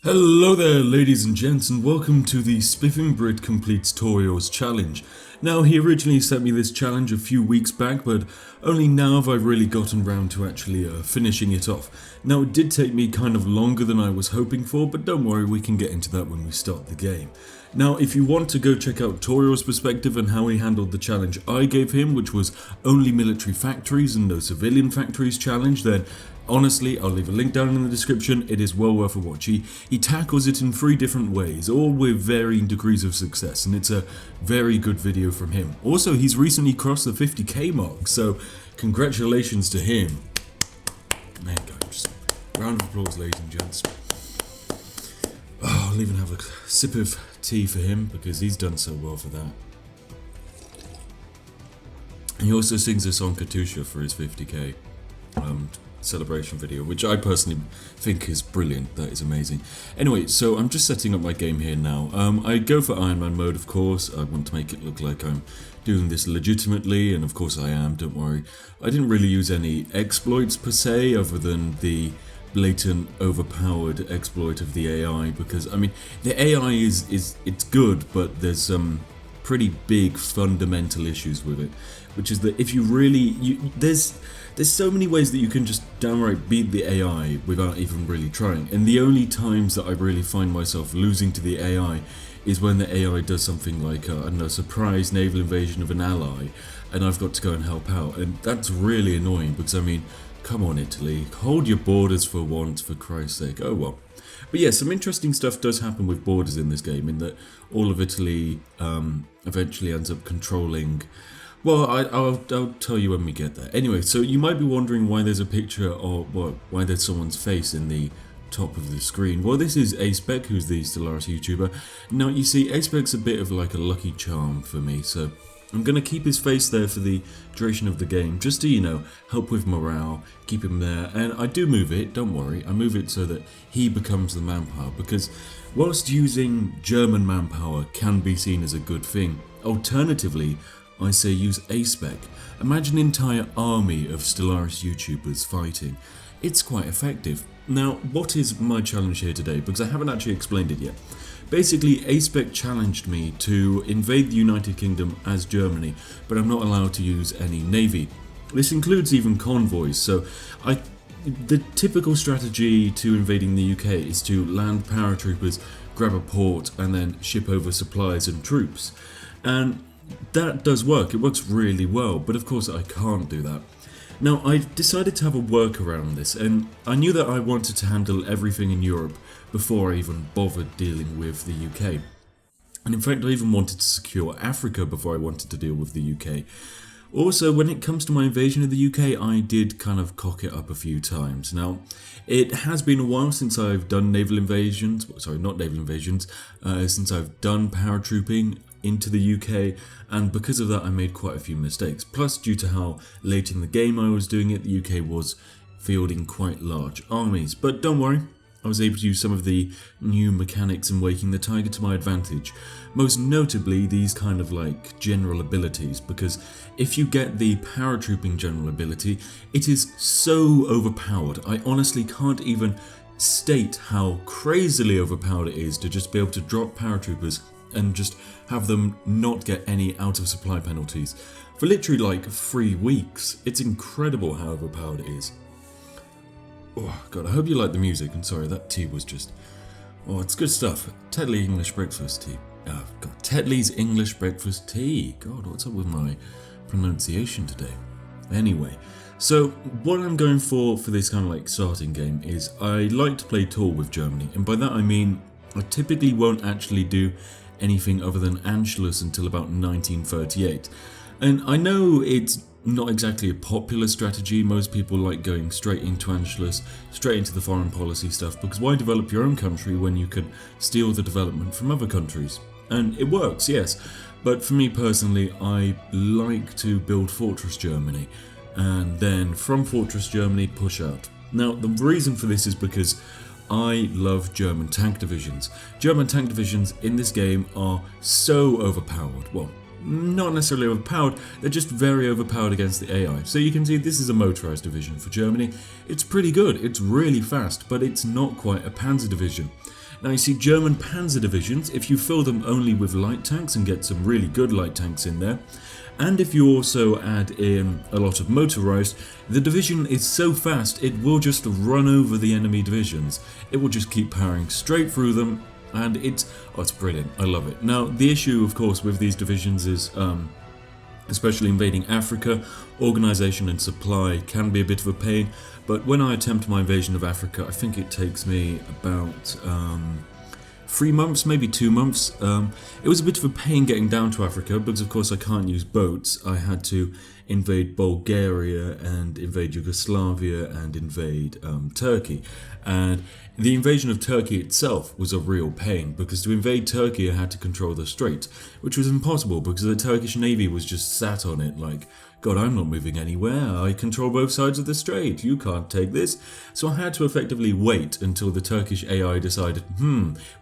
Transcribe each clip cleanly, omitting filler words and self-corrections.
Hello there, ladies and gents, and welcome to the Spiffing Brit completes Taureor's challenge. Now, he originally sent me this challenge a few weeks back, but only now have I really gotten round to actually finishing it off. Now, it did take me kind of longer than I was hoping for, but don't worry, we can get into that when we start the game. Now, if you want to go check out Taureor's perspective and how he handled the challenge I gave him, which was only military factories and no civilian factories challenge, then honestly, I'll leave a link down in the description. It is well worth a watch. He tackles it in 3 different ways, all with varying degrees of success, and it's a very good video from him. Also, he's recently crossed the 50k mark, so congratulations to him. Man, just round of applause, ladies and gents. Oh, I'll even have a sip of tea for him because he's done so well for that. He also sings a song Katusha for his 50k celebration video, which I personally think is brilliant. That is amazing. Anyway, so I'm just setting up my game here now. I go for Iron Man mode, of course. I want to make it look like I'm doing this legitimately, and of course I am, don't worry. I didn't really use any exploits per se, other than the blatant overpowered exploit of the AI, because I mean the AI is it's good, but there's some pretty big fundamental issues with it, which is that if you really there's so many ways that you can just downright beat the AI without even really trying, and the only times that I really find myself losing to the AI is when the AI does something like I don't know, surprise naval invasion of an ally, and I've got to go and help out, and that's really annoying because I mean, come on Italy, hold your borders for once, for Christ's sake. Oh well. But yeah, some interesting stuff does happen with borders in this game, in that all of Italy eventually ends up controlling. Well, I'll tell you when we get there. Anyway, so you might be wondering why there's a picture, or why there's someone's face in the top of the screen. Well, this is Aspec, who's the Stellaris YouTuber. Now, you see, Aspec's a bit of like a lucky charm for me, so I'm going to keep his face there for the duration of the game, just to, you know, help with morale, keep him there. And I do move it, don't worry, I move it so that he becomes the manpower, because whilst using German manpower can be seen as a good thing, alternatively, I say use A-Spec. Imagine an entire army of Stellaris YouTubers fighting. It's quite effective. Now, what is my challenge here today? Because I haven't actually explained it yet. Basically, A-Spec challenged me to invade the United Kingdom as Germany, but I'm not allowed to use any navy. This includes even convoys, so the typical strategy to invading the UK is to land paratroopers, grab a port, and then ship over supplies and troops. And that does work, it works really well, but of course I can't do that. Now, I decided to have a workaround this, and I knew that I wanted to handle everything in Europe before I even bothered dealing with the UK. And in fact, I even wanted to secure Africa before I wanted to deal with the UK. Also, when it comes to my invasion of the UK, I did kind of cock it up a few times. Now, it has been a while since I've done naval invasions, sorry, not naval invasions, since I've done paratrooping into the UK, and because of that I made quite a few mistakes. Plus, due to how late in the game I was doing it, the UK was fielding quite large armies. But don't worry, I was able to use some of the new mechanics in Waking the Tiger to my advantage. Most notably these kind of like general abilities, because if you get the paratrooping general ability, it is so overpowered. I honestly can't even state how crazily overpowered it is to just be able to drop paratroopers and just have them not get any out of supply penalties for literally like 3 weeks. It's incredible how overpowered it is. Oh god, I hope you like the music. I'm sorry, that tea was just... oh, it's good stuff. Tetley English breakfast tea. Oh god, Tetley's English breakfast tea. God, what's up with my pronunciation today? Anyway, so what I'm going for this kind of like starting game is I like to play tall with Germany, and by that I mean I typically won't actually do anything other than Anschluss until about 1938. And I know it's not exactly a popular strategy. Most people like going straight into Anschluss, straight into the foreign policy stuff, because why develop your own country when you could steal the development from other countries? And it works, yes, but for me personally, I like to build Fortress Germany, and then from Fortress Germany push out. Now, the reason for this is because I love German tank divisions. German tank divisions in this game are so overpowered. Well, not necessarily overpowered, they're just very overpowered against the AI. So you can see this is a motorized division for Germany. It's pretty good, it's really fast, but it's not quite a panzer division. Now you see German panzer divisions, if you fill them only with light tanks and get some really good light tanks in there, and if you also add in a lot of motorized, the division is so fast it will just run over the enemy divisions. It will just keep powering straight through them, and it's brilliant. I love it. Now the issue of course with these divisions is especially invading Africa, organization and supply can be a bit of a pain, but when I attempt my invasion of Africa, I think it takes me about 3 months, maybe 2 months. It was a bit of a pain getting down to Africa because of course I can't use boats. I had to invade Bulgaria and invade Yugoslavia and invade Turkey. And the invasion of Turkey itself was a real pain because to invade Turkey I had to control the strait, which was impossible because the Turkish Navy was just sat on it like, God, I'm not moving anywhere, I control both sides of the strait, you can't take this. So I had to effectively wait until the Turkish AI decided,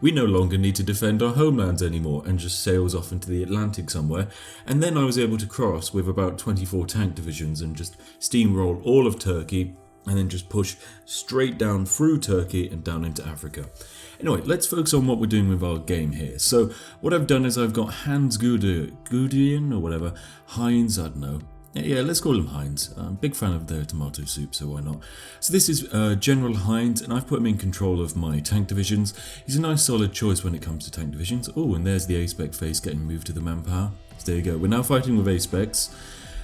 we no longer need to defend our homelands anymore, and just sails off into the Atlantic somewhere. And then I was able to cross with about 24 tank divisions and just steamroll all of Turkey, and then just push straight down through Turkey and down into Africa. Anyway, let's focus on what we're doing with our game here. So what I've done is I've got Hans Guderian or whatever, Heinz, I don't know. Yeah, let's call him Heinz. I'm a big fan of their tomato soup, so why not? So this is General Heinz, and I've put him in control of my tank divisions. He's a nice solid choice when it comes to tank divisions. Oh, and there's the A-Spec face getting moved to the manpower. So there you go. We're now fighting with A-Specs.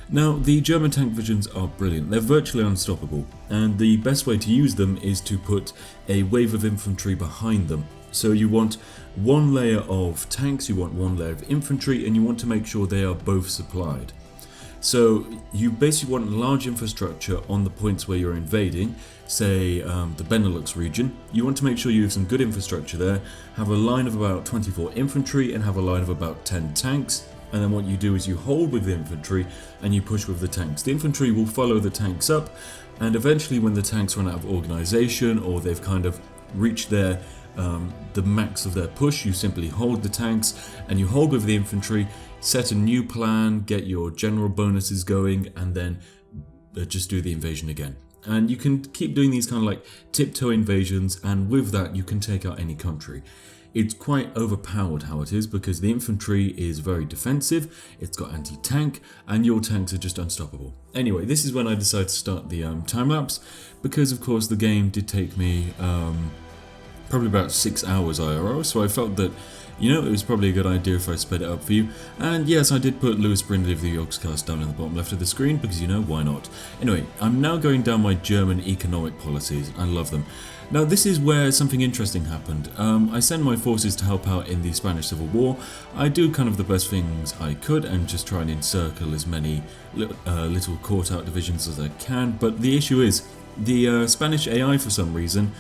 Now, the German tank divisions are brilliant. They're virtually unstoppable, and the best way to use them is to put a wave of infantry behind them. So you want one layer of tanks, you want one layer of infantry, and you want to make sure they are both supplied. So you basically want large infrastructure on the points where you're invading, say the Benelux region. You want to make sure you have some good infrastructure there, have a line of about 24 infantry and have a line of about 10 tanks. And then what you do is you hold with the infantry and you push with the tanks. The infantry will follow the tanks up, and eventually when the tanks run out of organization or they've kind of reached their the max of their push, you simply hold the tanks and you hold with the infantry, set a new plan, get your general bonuses going, and then just do the invasion again. And you can keep doing these kind of like tiptoe invasions, and with that you can take out any country. It's quite overpowered how it is because the infantry is very defensive, it's got anti-tank, and your tanks are just unstoppable. Anyway, this is when I decided to start the time-lapse, because of course the game did take me probably about 6 hours IRL, so I felt that, you know, it was probably a good idea if I sped it up for you. And yes, I did put Lewis Brindley of the Yorkscast down in the bottom left of the screen because, you know, why not? Anyway, I'm now going down my German economic policies. I love them. Now this is where something interesting happened. I sent my forces to help out in the Spanish Civil War. I do kind of the best things I could and just try and encircle as many little caught-out divisions as I can, but the issue is the Spanish AI for some reason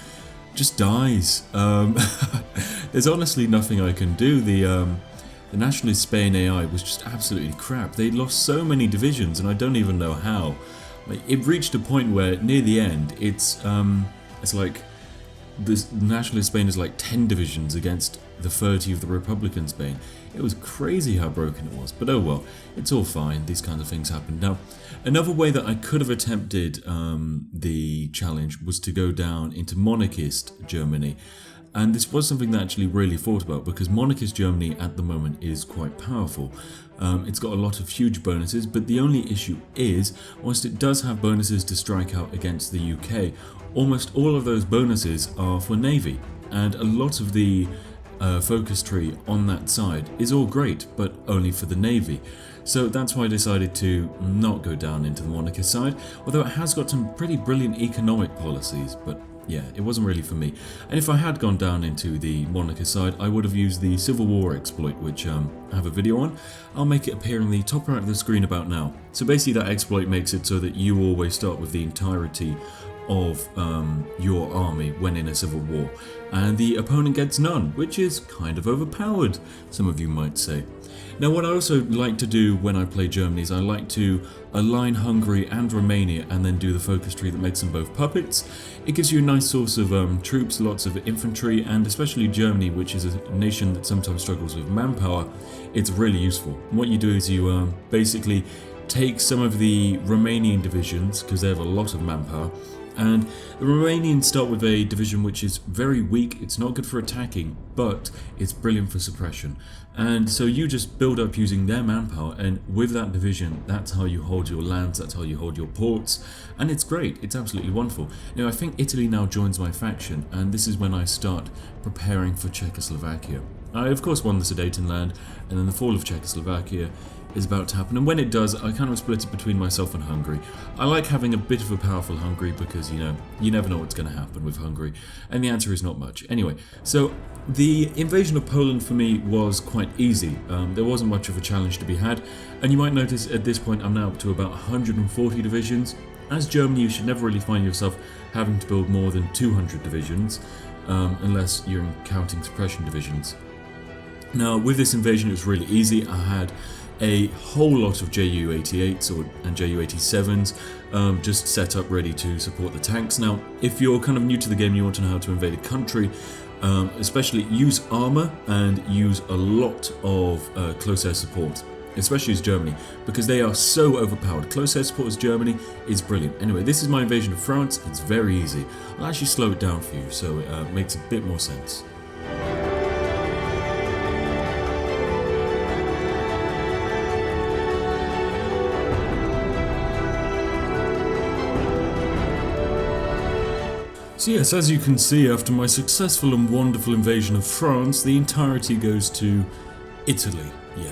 just dies. There's honestly nothing I can do. The Nationalist Spain AI was just absolutely crap. They lost so many divisions and I don't even know how. Like, it reached a point where near the end it's like the Nationalist Spain is like 10 divisions against the 30 of the Republican Spain. It was crazy how broken it was, but oh well, it's all fine, these kinds of things happen. Now, another way that I could have attempted the challenge was to go down into monarchist Germany, and this was something that I actually really thought about because monarchist Germany at the moment is quite powerful. It's got a lot of huge bonuses, but the only issue is, whilst it does have bonuses to strike out against the UK, almost all of those bonuses are for Navy, and a lot of the focus tree on that side is all great, but only for the Navy. So that's why I decided to not go down into the monarchist side, although it has got some pretty brilliant economic policies, but yeah, it wasn't really for me. And if I had gone down into the monarchist side, I would have used the Civil War exploit, which I have a video on. I'll make it appear in the top right of the screen about now. So basically that exploit makes it so that you always start with the entirety of your army when in a civil war, and the opponent gets none, which is kind of overpowered, some of you might say. Now what I also like to do when I play Germany is I like to align Hungary and Romania and then do the focus tree that makes them both puppets. It gives you a nice source of troops, lots of infantry, and especially Germany, which is a nation that sometimes struggles with manpower, it's really useful. And what you do is you basically take some of the Romanian divisions, because they have a lot of manpower, And the Romanians start with a division which is very weak. It's not good for attacking, but it's brilliant for suppression. And so you just build up using their manpower, and with that division, that's how you hold your lands, that's how you hold your ports, and it's great, it's absolutely wonderful. Now I think Italy now joins my faction, and this is when I start preparing for Czechoslovakia. I of course won the Sudetenland, and then the fall of Czechoslovakia is about to happen, and when it does, I kind of split it between myself and Hungary. I like having a bit of a powerful Hungary because, you know, you never know what's going to happen with Hungary, and the answer is not much. Anyway, so the invasion of Poland for me was quite easy. There wasn't much of a challenge to be had, and you might notice at this point I'm now up to about 140 divisions. As Germany, you should never really find yourself having to build more than 200 divisions, unless you're counting suppression divisions. Now, with this invasion, it was really easy. I had a whole lot of Ju-88s and Ju-87s just set up ready to support the tanks. Now, if you're kind of new to the game and you want to know how to invade a country, especially use armor and use a lot of close air support, especially as Germany, because they are so overpowered. Close air support as Germany is brilliant. Anyway, this is my invasion of France. It's very easy. I'll actually slow it down for you so it makes a bit more sense. So yes, as you can see, after my successful and wonderful invasion of France, the entirety goes to Italy, yeah.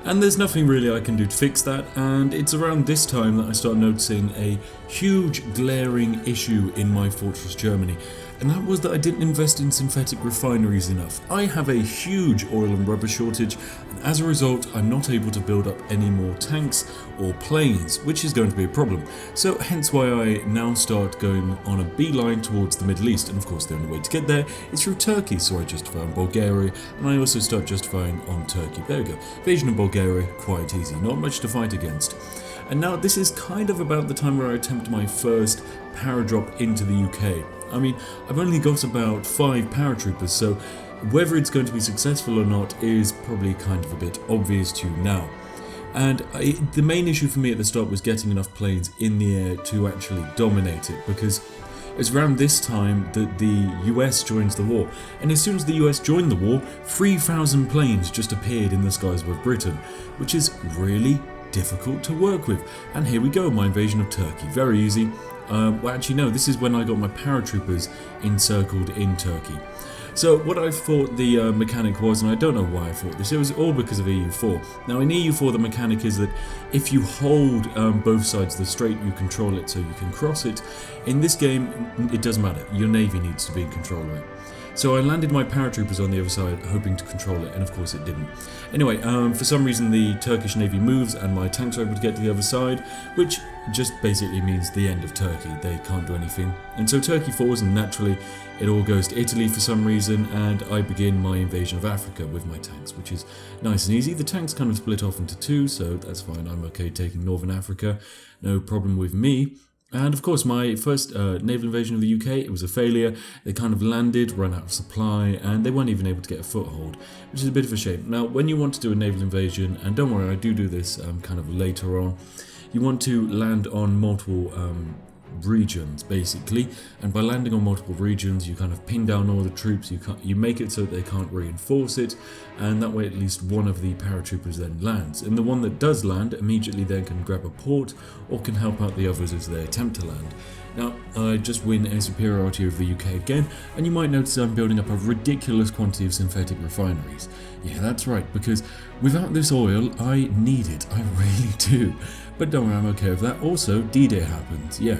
And there's nothing really I can do to fix that, and it's around this time that I start noticing a huge glaring issue in my fortress Germany, and that was that I didn't invest in synthetic refineries enough. I have a huge oil and rubber shortage, and as a result I'm not able to build up any more tanks or planes, which is going to be a problem. So hence why I now start going on a beeline towards the Middle East, and of course the only way to get there is through Turkey, so I justify on Bulgaria, and I also start justifying on Turkey. There we go. Invasion of Bulgaria, quite easy, not much to fight against. And now this is kind of about the time where I attempt my first paradrop into the UK. I mean, I've only got about 5 paratroopers, so whether it's going to be successful or not is probably kind of a bit obvious to you now. And the main issue for me at the start was getting enough planes in the air to actually dominate it, because it's around this time that the US joins the war. And as soon as the US joined the war, 3,000 planes just appeared in the skies of Britain, which is really difficult to work with. And here we go, my invasion of Turkey. Very easy. Well, actually no, this is when I got my paratroopers encircled in Turkey. So what I thought the mechanic was, and I don't know why I thought this, it was all because of EU4. Now in EU4 the mechanic is that if you hold both sides of the strait, you control it so you can cross it. In this game, it doesn't matter, your navy needs to be in control of it. So I landed my paratroopers on the other side, hoping to control it, and of course it didn't. Anyway, for some reason the Turkish navy moves and my tanks are able to get to the other side, which just basically means the end of Turkey. They can't do anything. And so Turkey falls, and naturally it all goes to Italy for some reason, and I begin my invasion of Africa with my tanks, which is nice and easy. The tanks kind of split off into 2, so that's fine. I'm okay taking Northern Africa, no problem with me. And of course my first naval invasion of the UK, it was a failure. They kind of landed, ran out of supply, and they weren't even able to get a foothold, which is a bit of a shame. Now when you want to do a naval invasion, and don't worry, I do this kind of later on, you want to land on multiple regions basically, and by landing on multiple regions you kind of pin down all the troops, you make it so that they can't reinforce it, and that way at least one of the paratroopers then lands, and the one that does land immediately then can grab a port or can help out the others as they attempt to land. Now I just win a superiority over the UK again, and you might notice I'm building up a ridiculous quantity of synthetic refineries. Yeah, that's right, because without this oil I need it, I really do. But don't worry, I'm okay with that. Also, D-Day happens, yeah.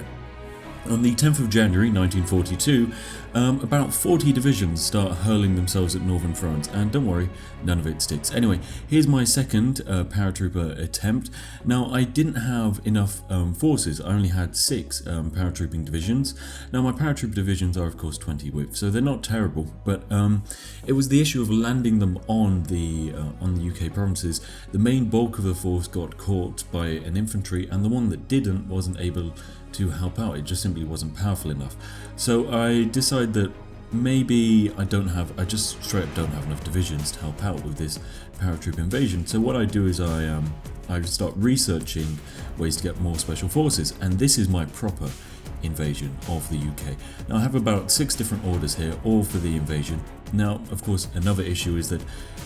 On the 10th of January 1942, about 40 divisions start hurling themselves at northern France, and don't worry, none of it sticks. Anyway, here's my second paratrooper attempt. Now, I didn't have enough forces. I only had 6 paratrooping divisions. Now, my paratrooper divisions are, of course, 20 width, so they're not terrible, but it was the issue of landing them on the UK provinces. The main bulk of the force got caught by an infantry, and the one that didn't wasn't able to help out. It just simply wasn't powerful enough. So I decided that maybe I just straight up don't have enough divisions to help out with this paratroop invasion. So what I do is I start researching ways to get more special forces, and this is my proper invasion of the UK. Now I have about 6 different orders here, all for the invasion. Now, of course, another issue is that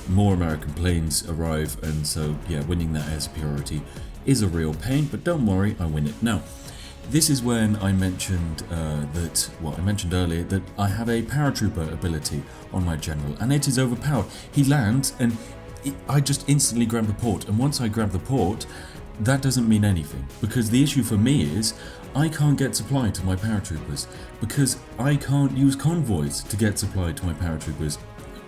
more American planes arrive, and so yeah, winning that air superiority is a real pain, but don't worry, I win it. Now, this is when I mentioned I mentioned earlier that I have a paratrooper ability on my general, and it is overpowered. He lands, and I just instantly grab the port, and once I grab the port, that doesn't mean anything, because the issue for me is I can't get supply to my paratroopers, because I can't use convoys to get supply to my paratroopers.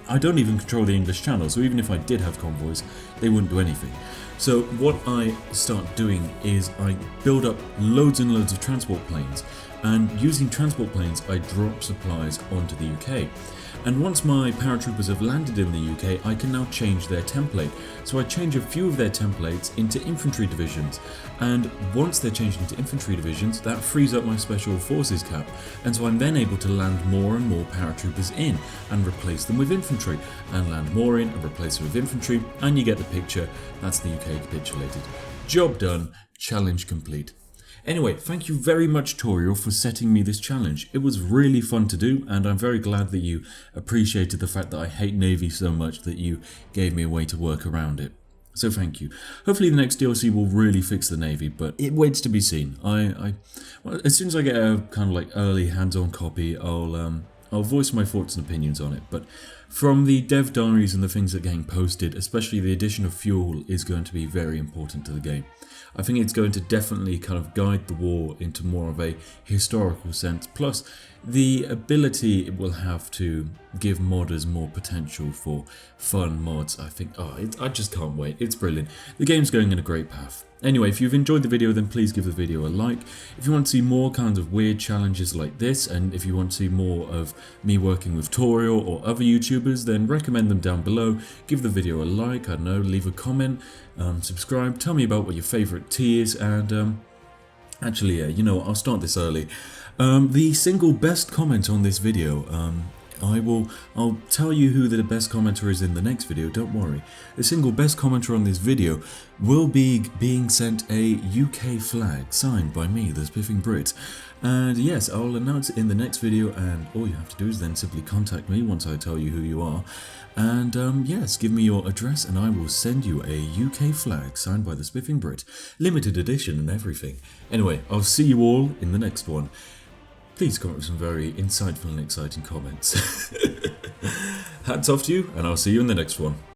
I don't even control the English Channel, so even if I did have convoys, they wouldn't do anything. So what I start doing is I build up loads and loads of transport planes, and using transport planes I drop supplies onto the UK. And once my paratroopers have landed in the UK, I can now change their template. So I change a few of their templates into infantry divisions, and once they're changed into infantry divisions, that frees up my special forces cap, and so I'm then able to land more and more paratroopers in and replace them with infantry, and land more in and replace them with infantry, and you get the picture. That's the UK capitulated. Job done, challenge complete. Anyway, thank you very much, Taureor, for setting me this challenge. It was really fun to do, and I'm very glad that you appreciated the fact that I hate Navy so much that you gave me a way to work around it. So thank you. Hopefully the next DLC will really fix the Navy, but it waits to be seen. Well, as soon as I get a kind of like early hands-on copy, I'll voice my thoughts and opinions on it. But from the dev diaries and the things that are getting posted, especially the addition of fuel is going to be very important to the game. I think it's going to definitely kind of guide the war into more of a historical sense, plus the ability it will have to give modders more potential for fun mods. I think, I just can't wait. It's brilliant. The game's going in a great path. Anyway, if you've enjoyed the video, then please give the video a like. If you want to see more kinds of weird challenges like this, and if you want to see more of me working with Taureor or other YouTubers, then recommend them down below. Give the video a like, I don't know, leave a comment, subscribe, tell me about what your favourite tea is, and actually, yeah, you know what, I'll start this early. The single best comment on this video, I'll tell you who the best commenter is in the next video, don't worry. The single best commenter on this video will be being sent a UK flag signed by me, the Spiffing Brit. And yes, I'll announce it in the next video, and all you have to do is then simply contact me once I tell you who you are. And yes, give me your address and I will send you a UK flag signed by the Spiffing Brit. Limited edition and everything. Anyway, I'll see you all in the next one. Please comment with some very insightful and exciting comments. Hats off to you, and I'll see you in the next one.